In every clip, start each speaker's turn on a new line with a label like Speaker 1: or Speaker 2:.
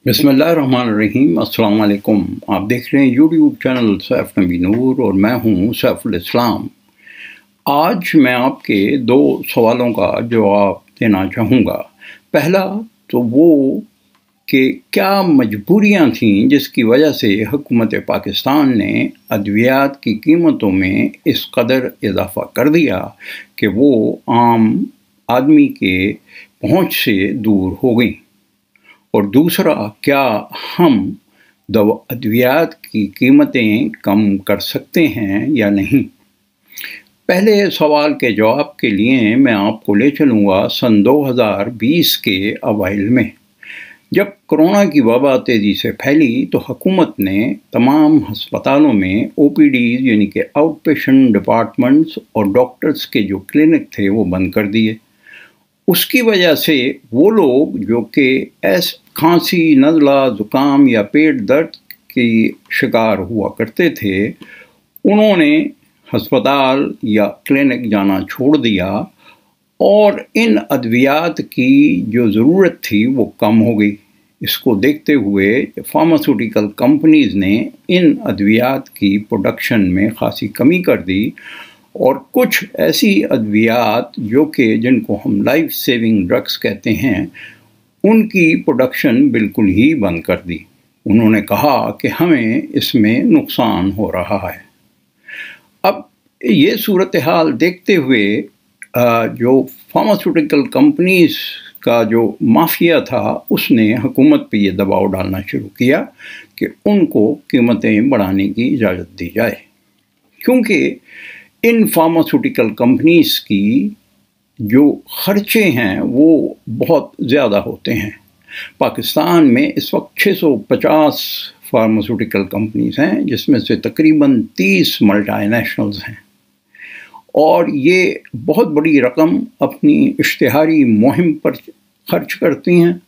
Speaker 1: बिस्मिल्लाहिर्रहमानिर्रहीम। अस्सलाम वालेकुम। आप देख रहे हैं यूट्यूब चैनल सैफ नबी नूर और मैं हूं सैफुल इस्लाम। आज मैं आपके दो सवालों का जवाब देना चाहूँगा। पहला तो वो कि क्या मजबूरियां थीं जिसकी वजह से हुकूमत पाकिस्तान ने अद्वियात की कीमतों में इस कदर इजाफ़ा कर दिया कि वो आम आदमी के पहुँच से दूर हो गई। और दूसरा, क्या हम अद्वियात की कीमतें कम कर सकते हैं या नहीं। पहले सवाल के जवाब के लिए मैं आपको ले चलूँगा सन 2020 के अवाइल में, जब कोरोना की वबा तेज़ी से फैली तो हुकूमत ने तमाम हस्पतालों में OPDs यानी कि आउट पेशेंट डिपार्टमेंट्स और डॉक्टर्स के जो क्लिनिक थे वो बंद कर दिए। उसकी वजह से वो लोग जो कि खांसी, नज़ला, ज़ुकाम या पेट दर्द की शिकार हुआ करते थे, उन्होंने हस्पताल या क्लिनिक जाना छोड़ दिया और इन अद्वियात की जो ज़रूरत थी वो कम हो गई। इसको देखते हुए फार्मास्यूटिकल कंपनीज़ ने इन अद्वियात की प्रोडक्शन में ख़ासी कमी कर दी और कुछ ऐसी अद्वियात जो कि जिनको हम लाइफ सेविंग ड्रग्स कहते हैं उनकी प्रोडक्शन बिल्कुल ही बंद कर दी। उन्होंने कहा कि हमें इसमें नुकसान हो रहा है। अब ये सूरत हाल देखते हुए जो फार्मास्यूटिकल कंपनीज का जो माफिया था उसने हुकूमत पे ये दबाव डालना शुरू किया कि उनको कीमतें बढ़ाने की इजाज़त दी जाए, क्योंकि इन फार्मास्यूटिकल कंपनीज की जो खर्चे हैं वो बहुत ज़्यादा होते हैं। पाकिस्तान में इस वक्त 650 फार्मास्यूटिकल कंपनीज हैं, जिसमें से तकरीबन 30 मल्टीनेशनल्स हैं और ये बहुत बड़ी रकम अपनी इश्तिहारी मुहिम पर खर्च करती हैं।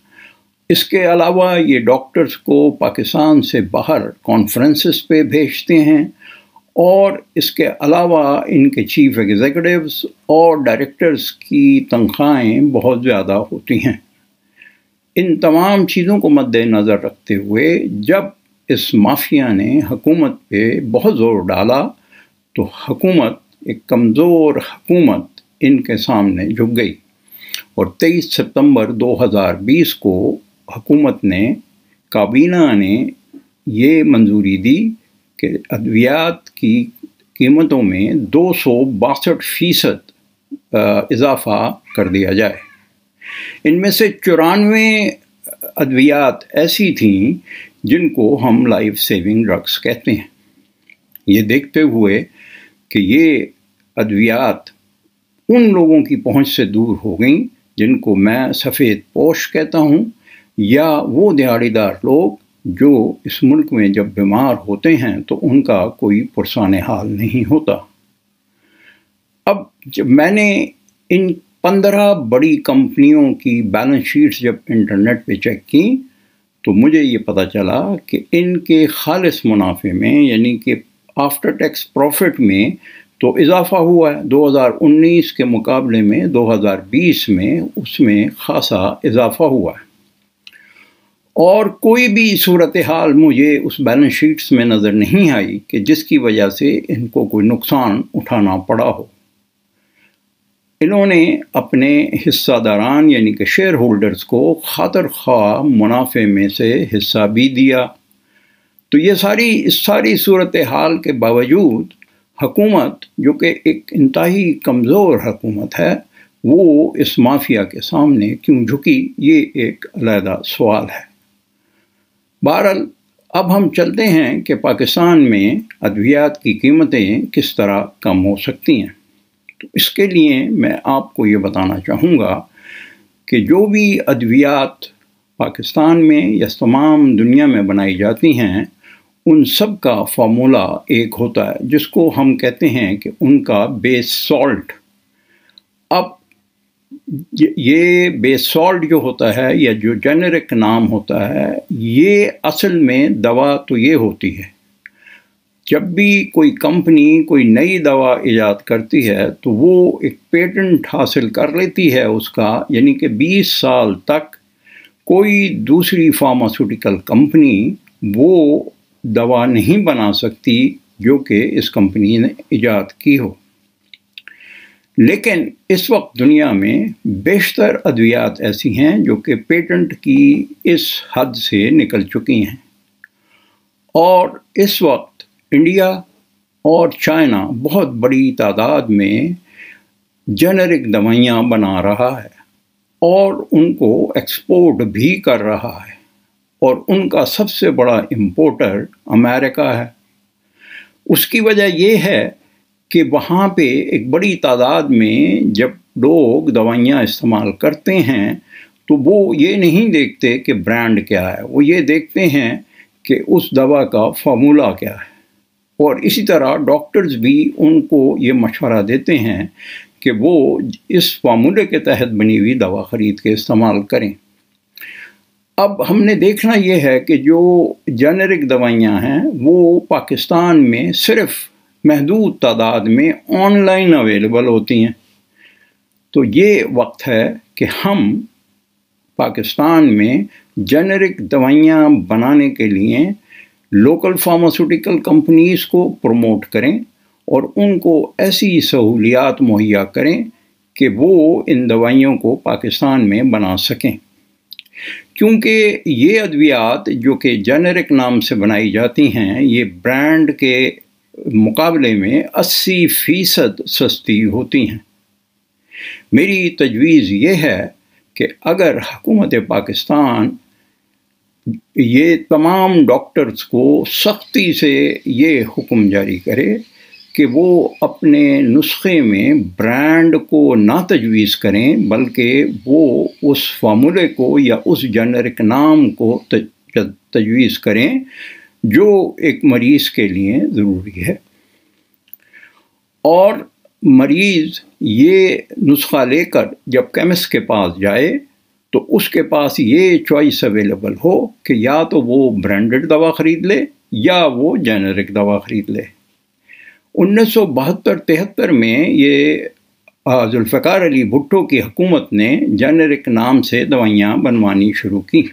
Speaker 1: इसके अलावा ये डॉक्टर्स को पाकिस्तान से बाहर कॉन्फ्रेंसेस पे भेजते हैं और इसके अलावा इनके चीफ एग्जीक्यूटिव्स और डायरेक्टर्स की तनख्वाहें बहुत ज़्यादा होती हैं। इन तमाम चीज़ों को मद्देनज़र रखते हुए जब इस माफिया ने हुकूमत पे बहुत ज़ोर डाला तो हुकूमत, एक कमज़ोर हुकूमत, इनके सामने झुक गई और 23 सितंबर 2020 को हुकूमत ने, काबीना ने ये मंजूरी दी कि अद्वियात की कीमतों में 262% इजाफ़ा कर दिया जाए। इनमें से 94 अद्वियात ऐसी थीं जिनको हम लाइफ सेविंग ड्रग्स कहते हैं। ये देखते हुए कि ये अद्वियात उन लोगों की पहुंच से दूर हो गई जिनको मैं सफ़ेद पोश कहता हूं, या वो दिहाड़ीदार लोग जो इस मुल्क में जब बीमार होते हैं तो उनका कोई पुरसाने हाल नहीं होता। अब जब मैंने इन 15 बड़ी कंपनियों की बैलेंस शीट्स जब इंटरनेट पे चेक की तो मुझे ये पता चला कि इनके खालिस मुनाफे में, यानी कि आफ्टर टैक्स प्रॉफिट में तो इजाफ़ा हुआ है। 2019 के मुकाबले में 2020 में उसमें ख़ासा इजाफ़ा हुआ है और कोई भी सूरत हाल मुझे उस बैलेंस शीट्स में नज़र नहीं आई कि जिसकी वजह से इनको कोई नुकसान उठाना पड़ा हो। इन्होंने अपने हिस्सादारान यानी कि शेयर होल्डर्स को खातर ख्वाह मुनाफे में से हिस्सा भी दिया। तो ये सारी सूरत हाल के बावजूद हुकूमत, जो कि एक इंतहाई कमज़ोर हुकूमत है, वो इस माफिया के सामने क्यों झुकी, ये एक अलहदा सवाल है। बहरहाल अब हम चलते हैं कि पाकिस्तान में अद्वियात की कीमतें किस तरह कम हो सकती हैं। तो इसके लिए मैं आपको ये बताना चाहूँगा कि जो भी अद्वियात पाकिस्तान में या तमाम दुनिया में बनाई जाती हैं उन सब का फार्मूला एक होता है जिसको हम कहते हैं कि उनका बेस सॉल्ट। अब ये बेस सॉल्ट जो होता है या जो जेनेरिक नाम होता है, ये असल में दवा तो ये होती है। जब भी कोई कंपनी कोई नई दवा ईजाद करती है तो वो एक पेटेंट हासिल कर लेती है उसका, यानी कि 20 साल तक कोई दूसरी फार्मास्यूटिकल कंपनी वो दवा नहीं बना सकती जो कि इस कंपनी ने इजाद की हो। लेकिन इस वक्त दुनिया में बेशतर अद्वियात ऐसी हैं जो कि पेटेंट की इस हद से निकल चुकी हैं, और इस वक्त इंडिया और चाइना बहुत बड़ी तादाद में जेनेरिक दवाइयाँ बना रहा है और उनको एक्सपोर्ट भी कर रहा है, और उनका सबसे बड़ा इंपोर्टर अमेरिका है। उसकी वजह ये है कि वहाँ पे एक बड़ी तादाद में जब लोग दवाइयाँ इस्तेमाल करते हैं तो वो ये नहीं देखते कि ब्रांड क्या है, वो ये देखते हैं कि उस दवा का फार्मूला क्या है। और इसी तरह डॉक्टर्स भी उनको ये मशवरा देते हैं कि वो इस फार्मूले के तहत बनी हुई दवा ख़रीद के इस्तेमाल करें। अब हमने देखना ये है कि जो जेनेरिक दवाइयाँ हैं वो पाकिस्तान में सिर्फ़ महदूद तादाद में ऑनलाइन अवेलेबल होती हैं। तो ये वक्त है कि हम पाकिस्तान में जेनेरिक दवाइयाँ बनाने के लिए लोकल फार्मास्यूटिकल कंपनीज़ को प्रमोट करें और उनको ऐसी सहूलियात मुहैया करें कि वो इन दवाइयों को पाकिस्तान में बना सकें, क्योंकि ये अद्वियात जो कि जेनेरिक नाम से बनाई जाती हैं ये ब्रांड के मुकाबले में 80% सस्ती होती हैं। मेरी तजवीज़ ये है कि अगर हुकूमत पाकिस्तान ये तमाम डॉक्टर्स को सख्ती से ये हुक्म जारी करे कि वो अपने नुस्खे में ब्रांड को ना तजवीज़ करें, बल्कि वो उस फार्मूले को या उस जेनेरिक नाम को तजवीज़ करें जो एक मरीज़ के लिए ज़रूरी है, और मरीज़ ये नुस्खा लेकर जब केमिस्ट के पास जाए तो उसके पास ये चॉइस अवेलेबल हो कि या तो वो ब्रांडेड दवा ख़रीद ले या वो जेनेरिक दवा ख़रीद ले। 1972-73 में ये जुल्फ़िकार अली भुट्टो की हुकूमत ने जेनेरिक नाम से दवाइयाँ बनवानी शुरू की,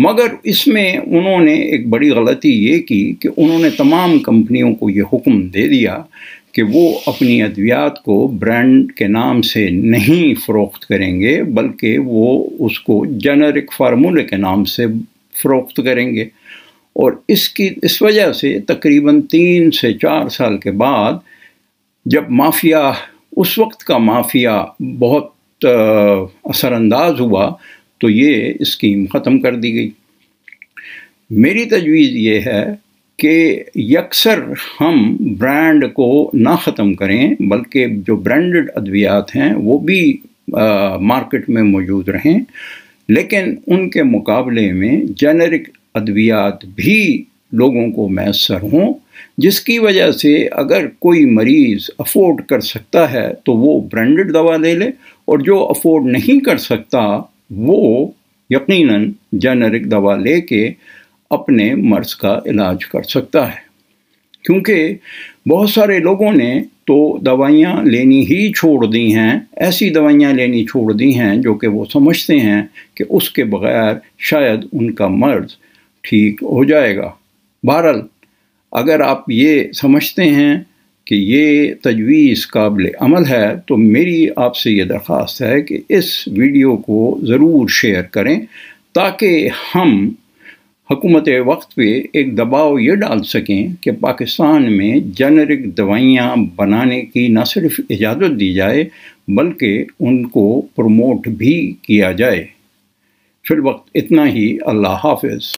Speaker 1: मगर इसमें उन्होंने एक बड़ी गलती ये की कि उन्होंने तमाम कंपनियों को ये हुक्म दे दिया कि वो अपनी अद्वियात को ब्रांड के नाम से नहीं फ़रोख्त करेंगे, बल्कि वो उसको जेनेरिक फार्मूले के नाम से फ़रोख्त करेंगे। और इस वजह से तकरीबन 3 से 4 साल के बाद जब माफिया, उस वक्त का माफिया बहुत असरअंदाज हुआ, तो ये स्कीम ख़त्म कर दी गई। मेरी तजवीज़ ये है कि यकसर हम ब्रांड को ना ख़त्म करें, बल्कि जो ब्रांडेड अद्वियात हैं वो भी मार्केट में मौजूद रहें, लेकिन उनके मुकाबले में जेनेरिक अद्वियात भी लोगों को मैसर हों, जिसकी वजह से अगर कोई मरीज़ अफोर्ड कर सकता है तो वो ब्रांडेड दवा ले ले, और जो अफोर्ड नहीं कर सकता वो यकीनन जेनेरिक दवा लेके अपने मर्ज़ का इलाज कर सकता है। क्योंकि बहुत सारे लोगों ने तो दवाइयाँ लेनी ही छोड़ दी हैं, ऐसी दवाइयाँ लेनी छोड़ दी हैं जो कि वो समझते हैं कि उसके बग़ैर शायद उनका मर्ज़ ठीक हो जाएगा। बहरहाल, अगर आप ये समझते हैं कि ये तजवीज़ काबिल अमल है तो मेरी आपसे ये दरख्वास्त है कि इस वीडियो को ज़रूर शेयर करें, ताकि हम हुकूमत वक्त पे एक दबाव ये डाल सकें कि पाकिस्तान में जेनेरिक दवाइयाँ बनाने की न सिर्फ इजाज़त दी जाए बल्कि उनको प्रमोट भी किया जाए। फिर वक्त इतना ही। अल्लाह हाफ़िज़।